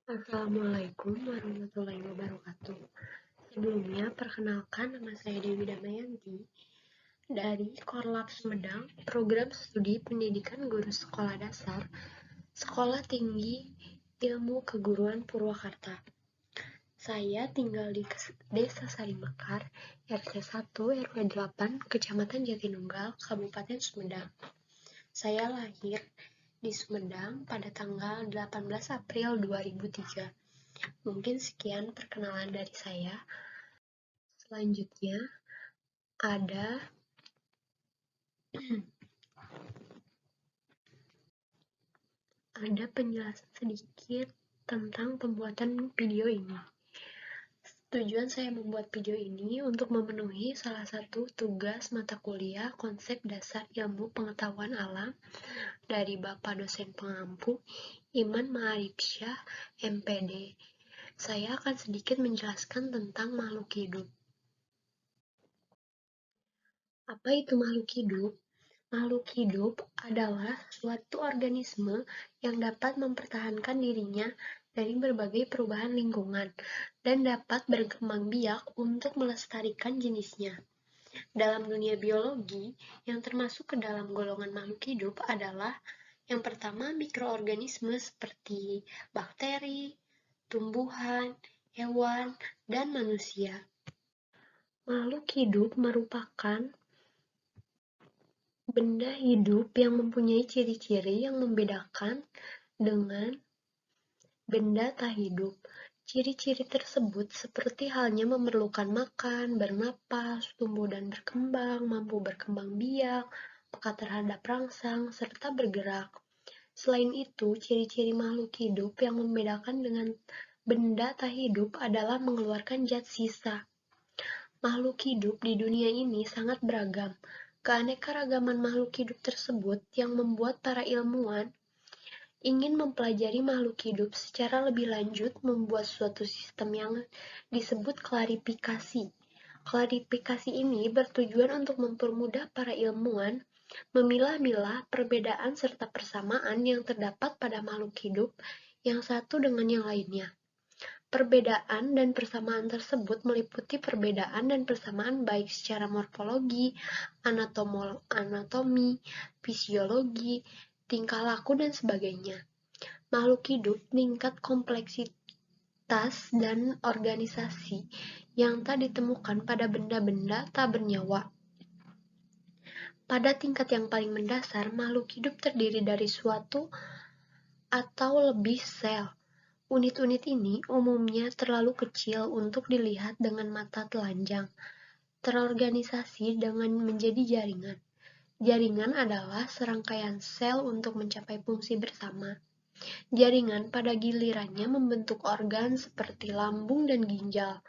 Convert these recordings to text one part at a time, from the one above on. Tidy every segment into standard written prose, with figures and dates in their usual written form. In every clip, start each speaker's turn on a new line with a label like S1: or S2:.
S1: Assalamualaikum warahmatullahi wabarakatuh. Sebelumnya, perkenalkan nama saya Dewi Damayanti dari Korlap Sumedang, Program Studi Pendidikan Guru Sekolah Dasar, Sekolah Tinggi Ilmu Keguruan Purwakarta. Saya tinggal di Desa Sarimekar, RT 1 RW 8, Kecamatan Jatinunggal, Kabupaten Sumedang. Saya lahir di Sumedang pada tanggal 18 April 2003. Mungkin sekian perkenalan dari saya. Selanjutnya ada penjelasan sedikit tentang pembuatan video ini. Tujuan saya membuat video ini untuk memenuhi salah satu tugas mata kuliah konsep dasar ilmu pengetahuan alam dari Bapak dosen pengampu Iman Ma'arifsyah, MPD. Saya akan sedikit menjelaskan tentang makhluk hidup. Apa itu makhluk hidup? Makhluk hidup adalah suatu organisme yang dapat mempertahankan dirinya dari berbagai perubahan lingkungan dan dapat berkembang biak untuk melestarikan jenisnya. Dalam dunia biologi, yang termasuk ke dalam golongan makhluk hidup adalah yang pertama mikroorganisme seperti bakteri, tumbuhan, hewan, dan manusia. Makhluk hidup merupakan benda hidup yang mempunyai ciri-ciri yang membedakan dengan benda tak hidup. Ciri-ciri tersebut seperti halnya memerlukan makan, bernapas, tumbuh dan berkembang, mampu berkembang biak, peka terhadap rangsang, serta bergerak. Selain itu, ciri-ciri makhluk hidup yang membedakan dengan benda tak hidup adalah mengeluarkan zat sisa. Makhluk hidup di dunia ini sangat beragam. Keanekaragaman makhluk hidup tersebut yang membuat para ilmuwan ingin mempelajari makhluk hidup secara lebih lanjut, membuat suatu sistem yang disebut klarifikasi. Klarifikasi ini bertujuan untuk mempermudah para ilmuwan memilah-milah perbedaan serta persamaan yang terdapat pada makhluk hidup yang satu dengan yang lainnya. Perbedaan dan persamaan tersebut meliputi perbedaan dan persamaan baik secara morfologi, anatomi, fisiologi, tingkah laku, dan sebagainya. Makhluk hidup tingkat kompleksitas dan organisasi yang tak ditemukan pada benda-benda tak bernyawa. Pada tingkat yang paling mendasar, makhluk hidup terdiri dari suatu atau lebih sel. Unit-unit ini umumnya terlalu kecil untuk dilihat dengan mata telanjang, terorganisasi dengan menjadi jaringan. Jaringan adalah serangkaian sel untuk mencapai fungsi bersama. Jaringan pada gilirannya membentuk organ seperti lambung dan ginjal.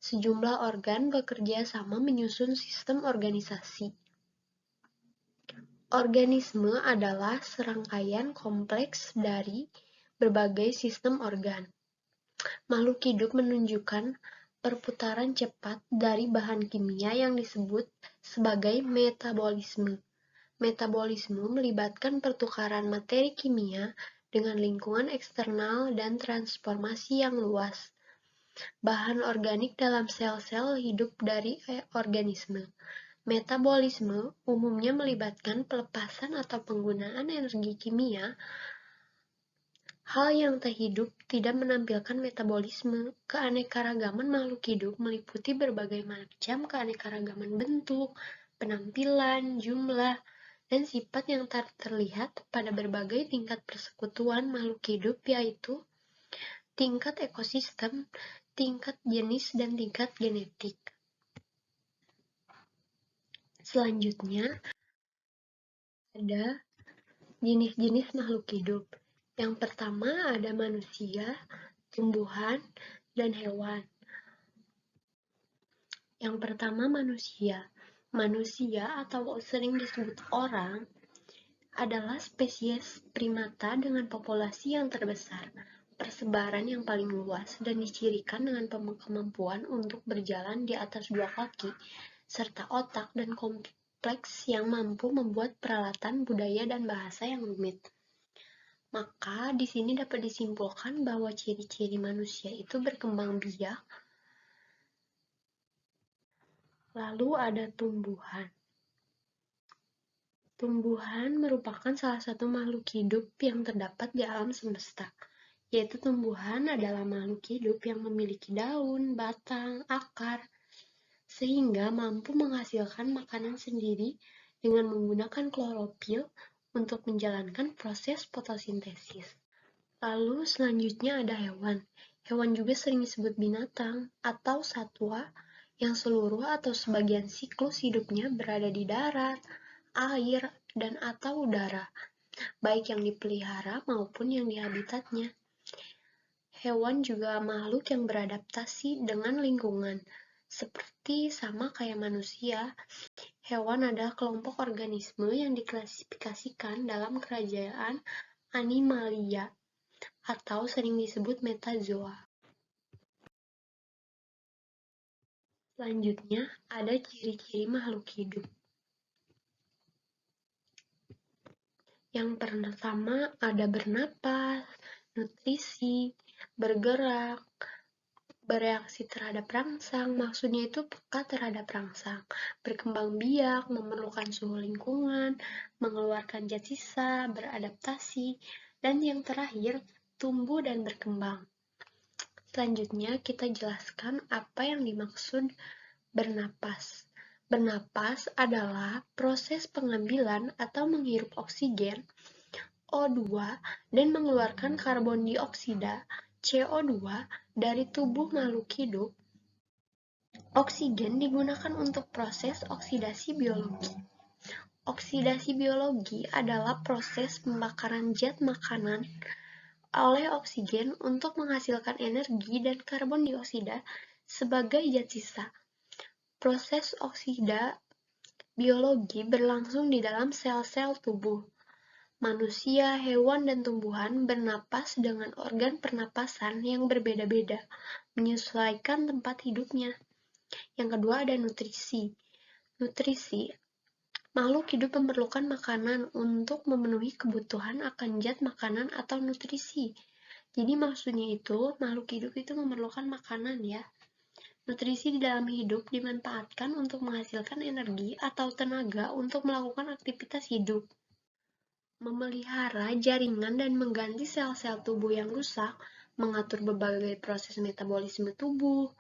S1: Sejumlah organ bekerja sama menyusun sistem organisasi. Organisme adalah serangkaian kompleks dari berbagai sistem organ. Makhluk hidup menunjukkan perputaran cepat dari bahan kimia yang disebut sebagai metabolisme. Metabolisme melibatkan pertukaran materi kimia dengan lingkungan eksternal dan transformasi yang luas. Bahan organik dalam sel-sel hidup dari organisme. Metabolisme umumnya melibatkan pelepasan atau penggunaan energi kimia. Hal yang tak hidup tidak menampilkan metabolisme. Keanekaragaman makhluk hidup meliputi berbagai macam keanekaragaman bentuk, penampilan, jumlah, dan sifat yang tak terlihat pada berbagai tingkat persekutuan makhluk hidup, yaitu tingkat ekosistem, tingkat jenis, dan tingkat genetik. Selanjutnya, ada jenis-jenis makhluk hidup. Yang pertama ada manusia, tumbuhan, dan hewan. Yang pertama manusia. Manusia atau sering disebut orang adalah spesies primata dengan populasi yang terbesar, persebaran yang paling luas, dan dicirikan dengan kemampuan untuk berjalan di atas dua kaki, serta otak dan kompleks yang mampu membuat peralatan budaya dan bahasa yang rumit. Maka di sini dapat disimpulkan bahwa ciri-ciri manusia itu berkembang biak. Lalu ada tumbuhan. Tumbuhan merupakan salah satu makhluk hidup yang terdapat di alam semesta, yaitu tumbuhan adalah makhluk hidup yang memiliki daun, batang, akar, sehingga mampu menghasilkan makanan sendiri dengan menggunakan klorofil untuk menjalankan proses fotosintesis. Lalu selanjutnya ada hewan. Hewan juga sering disebut binatang atau satwa yang seluruh atau sebagian siklus hidupnya berada di darat, air, dan atau udara, baik yang dipelihara maupun yang di habitatnya. Hewan juga makhluk yang beradaptasi dengan lingkungan. Seperti sama kayak manusia, hewan adalah kelompok organisme yang diklasifikasikan dalam kerajaan Animalia atau sering disebut metazoa. Selanjutnya, ada ciri-ciri makhluk hidup. Yang pertama ada bernapas, nutrisi, bergerak, bereaksi terhadap rangsang, maksudnya itu peka terhadap rangsang, berkembang biak, memerlukan suhu lingkungan, mengeluarkan zat sisa, beradaptasi, dan yang terakhir, tumbuh dan berkembang. Selanjutnya, kita jelaskan apa yang dimaksud bernapas. Bernapas adalah proses pengambilan atau menghirup oksigen O2 dan mengeluarkan karbon dioksida CO2 dari tubuh makhluk hidup. Oksigen digunakan untuk proses oksidasi biologi. Oksidasi biologi adalah proses pembakaran zat makanan oleh oksigen untuk menghasilkan energi dan karbon dioksida sebagai zat sisa. Proses oksida biologi berlangsung di dalam sel-sel tubuh. Manusia, hewan, dan tumbuhan bernapas dengan organ pernapasan yang berbeda-beda, menyesuaikan tempat hidupnya. Yang kedua ada nutrisi. Nutrisi, makhluk hidup memerlukan makanan untuk memenuhi kebutuhan akan zat makanan atau nutrisi. Jadi maksudnya itu, makhluk hidup itu memerlukan makanan ya. Nutrisi di dalam hidup dimanfaatkan untuk menghasilkan energi atau tenaga untuk melakukan aktivitas hidup. Memelihara jaringan dan mengganti sel-sel tubuh yang rusak, mengatur berbagai proses metabolisme tubuh,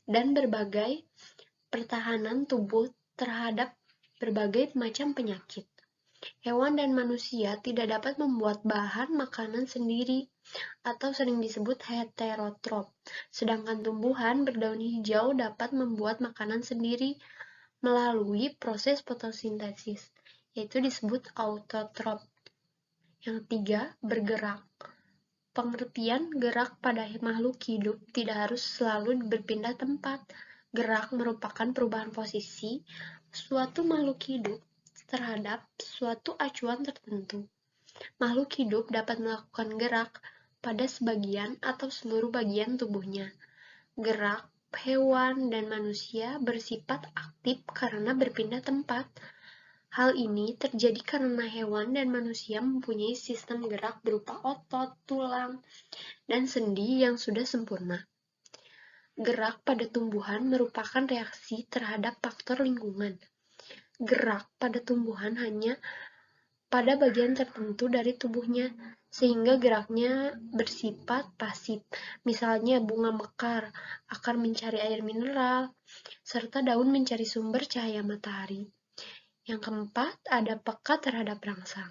S1: dan berbagai pertahanan tubuh terhadap berbagai macam penyakit. Hewan dan manusia tidak dapat membuat bahan makanan sendiri atau sering disebut heterotrof, sedangkan tumbuhan berdaun hijau dapat membuat makanan sendiri melalui proses fotosintesis, yaitu disebut autotrof. Yang ketiga, bergerak. Pengertian gerak pada makhluk hidup tidak harus selalu berpindah tempat. Gerak merupakan perubahan posisi suatu makhluk hidup terhadap suatu acuan tertentu. Makhluk hidup dapat melakukan gerak pada sebagian atau seluruh bagian tubuhnya. Gerak hewan dan manusia bersifat aktif karena berpindah tempat. Hal ini terjadi karena hewan dan manusia mempunyai sistem gerak berupa otot, tulang, dan sendi yang sudah sempurna. Gerak pada tumbuhan merupakan reaksi terhadap faktor lingkungan. Gerak pada tumbuhan hanya pada bagian tertentu dari tubuhnya, sehingga geraknya bersifat pasif. Misalnya bunga mekar, akar mencari air mineral, serta daun mencari sumber cahaya matahari. Yang keempat, ada peka terhadap rangsang.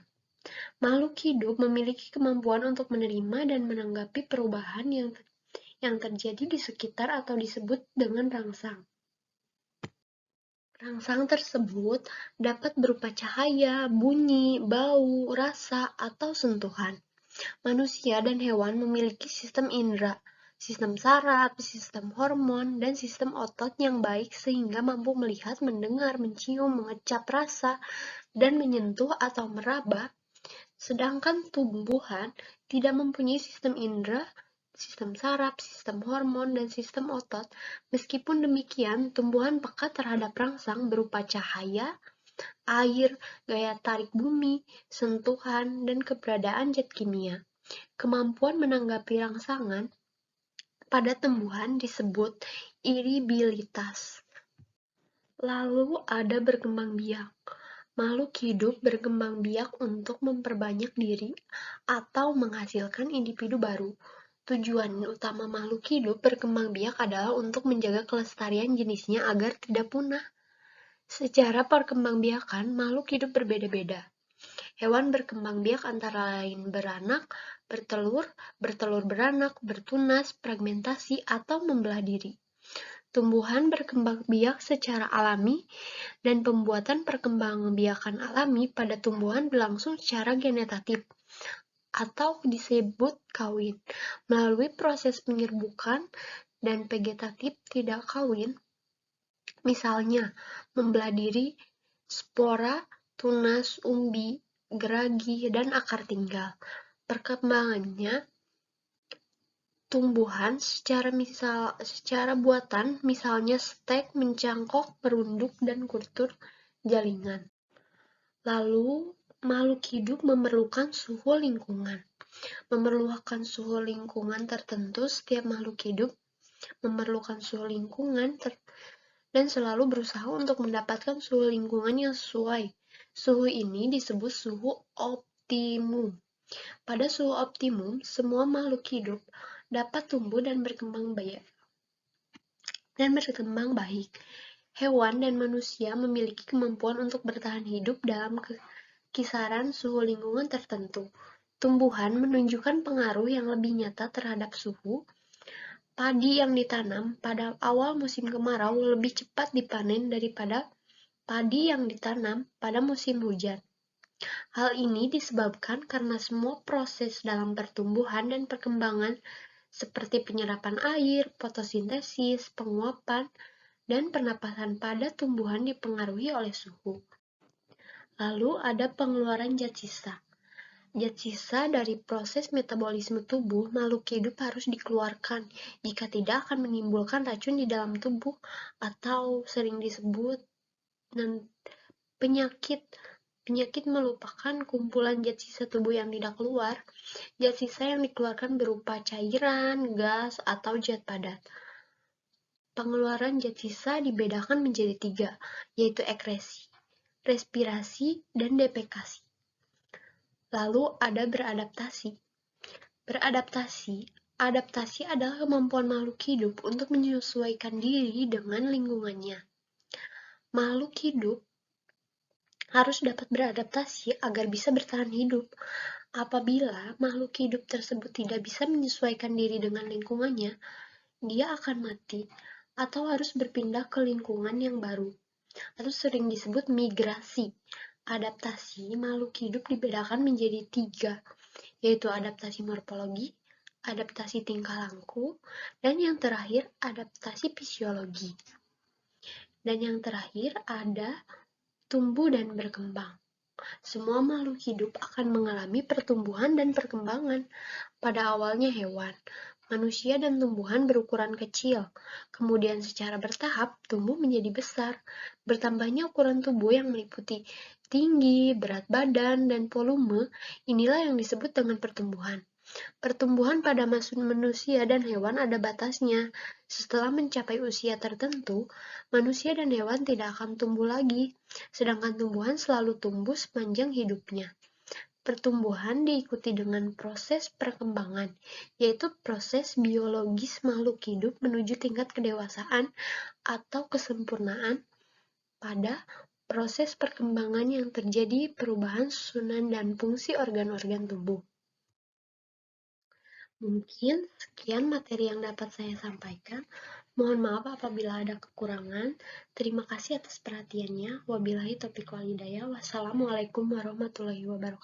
S1: Makhluk hidup memiliki kemampuan untuk menerima dan menanggapi perubahan yang terjadi di sekitar atau disebut dengan rangsang. Rangsang tersebut dapat berupa cahaya, bunyi, bau, rasa, atau sentuhan. Manusia dan hewan memiliki sistem indera, sistem saraf, sistem hormon, dan sistem otot yang baik sehingga mampu melihat, mendengar, mencium, mengecap rasa, dan menyentuh atau meraba. Sedangkan tumbuhan tidak mempunyai sistem indera, sistem saraf, sistem hormon, dan sistem otot. Meskipun demikian, tumbuhan peka terhadap rangsang berupa cahaya, air, gaya tarik bumi, sentuhan, dan keberadaan zat kimia. Kemampuan menanggapi rangsangan pada tumbuhan disebut iribilitas. Lalu ada berkembang biak. Makhluk hidup berkembang biak untuk memperbanyak diri atau menghasilkan individu baru. Tujuan utama makhluk hidup berkembang biak adalah untuk menjaga kelestarian jenisnya agar tidak punah. Secara perkembangbiakan, makhluk hidup berbeda-beda. Hewan berkembang biak antara lain beranak, bertelur, bertelur beranak, bertunas, fragmentasi, atau membelah diri. Tumbuhan berkembang biak secara alami dan pembuatan perkembangbiakan alami pada tumbuhan berlangsung secara genetatif atau disebut kawin. Melalui proses penyerbukan dan vegetatif tidak kawin, misalnya membelah diri, spora, tunas, umbi, geragi, dan akar tinggal. Perkembangannya tumbuhan secara buatan, misalnya stek, mencangkok, merunduk, dan kultur jaringan. Lalu, makhluk hidup memerlukan suhu lingkungan. Memerlukan suhu lingkungan tertentu, setiap makhluk hidup memerlukan suhu lingkungan dan selalu berusaha untuk mendapatkan suhu lingkungan yang sesuai. Suhu ini disebut suhu optimum. Pada suhu optimum, semua makhluk hidup dapat tumbuh dan berkembang baik. Hewan dan manusia memiliki kemampuan untuk bertahan hidup dalam kisaran suhu lingkungan tertentu. Tumbuhan menunjukkan pengaruh yang lebih nyata terhadap suhu. Padi yang ditanam pada awal musim kemarau lebih cepat dipanen daripada padi yang ditanam pada musim hujan. Hal ini disebabkan karena semua proses dalam pertumbuhan dan perkembangan seperti penyerapan air, fotosintesis, penguapan, dan pernapasan pada tumbuhan dipengaruhi oleh suhu. Lalu ada pengeluaran zat sisa. Zat sisa dari proses metabolisme tubuh makhluk hidup harus dikeluarkan, jika tidak akan menimbulkan racun di dalam tubuh atau sering disebut penyakit. Penyakit merupakan kumpulan zat sisa tubuh yang tidak keluar. Zat sisa yang dikeluarkan berupa cairan, gas, atau zat padat. Pengeluaran zat sisa dibedakan menjadi 3, yaitu ekresi, respirasi, dan defekasi. Lalu ada beradaptasi. Adaptasi adalah kemampuan makhluk hidup untuk menyesuaikan diri dengan lingkungannya. Makhluk hidup harus dapat beradaptasi agar bisa bertahan hidup. Apabila makhluk hidup tersebut tidak bisa menyesuaikan diri dengan lingkungannya, dia akan mati atau harus berpindah ke lingkungan yang baru, atau sering disebut migrasi. Adaptasi makhluk hidup dibedakan menjadi 3, yaitu adaptasi morfologi, adaptasi tingkah laku, dan yang terakhir adaptasi fisiologi. Dan yang terakhir ada tumbuh dan berkembang. Semua makhluk hidup akan mengalami pertumbuhan dan perkembangan. Pada awalnya hewan, manusia dan tumbuhan berukuran kecil, kemudian secara bertahap tumbuh menjadi besar. Bertambahnya ukuran tubuh yang meliputi tinggi, berat badan, dan volume, inilah yang disebut dengan pertumbuhan. Pertumbuhan pada manusia dan hewan ada batasnya. Setelah mencapai usia tertentu, manusia dan hewan tidak akan tumbuh lagi, sedangkan tumbuhan selalu tumbuh sepanjang hidupnya. Pertumbuhan diikuti dengan proses perkembangan, yaitu proses biologis makhluk hidup menuju tingkat kedewasaan atau kesempurnaan. Pada proses perkembangan yang terjadi perubahan susunan dan fungsi organ-organ tubuh. Mungkin sekian materi yang dapat saya sampaikan. Mohon maaf apabila ada kekurangan. Terima kasih atas perhatiannya. Wabillahi taufiq wal hidayah. Wassalamualaikum warahmatullahi wabarakatuh.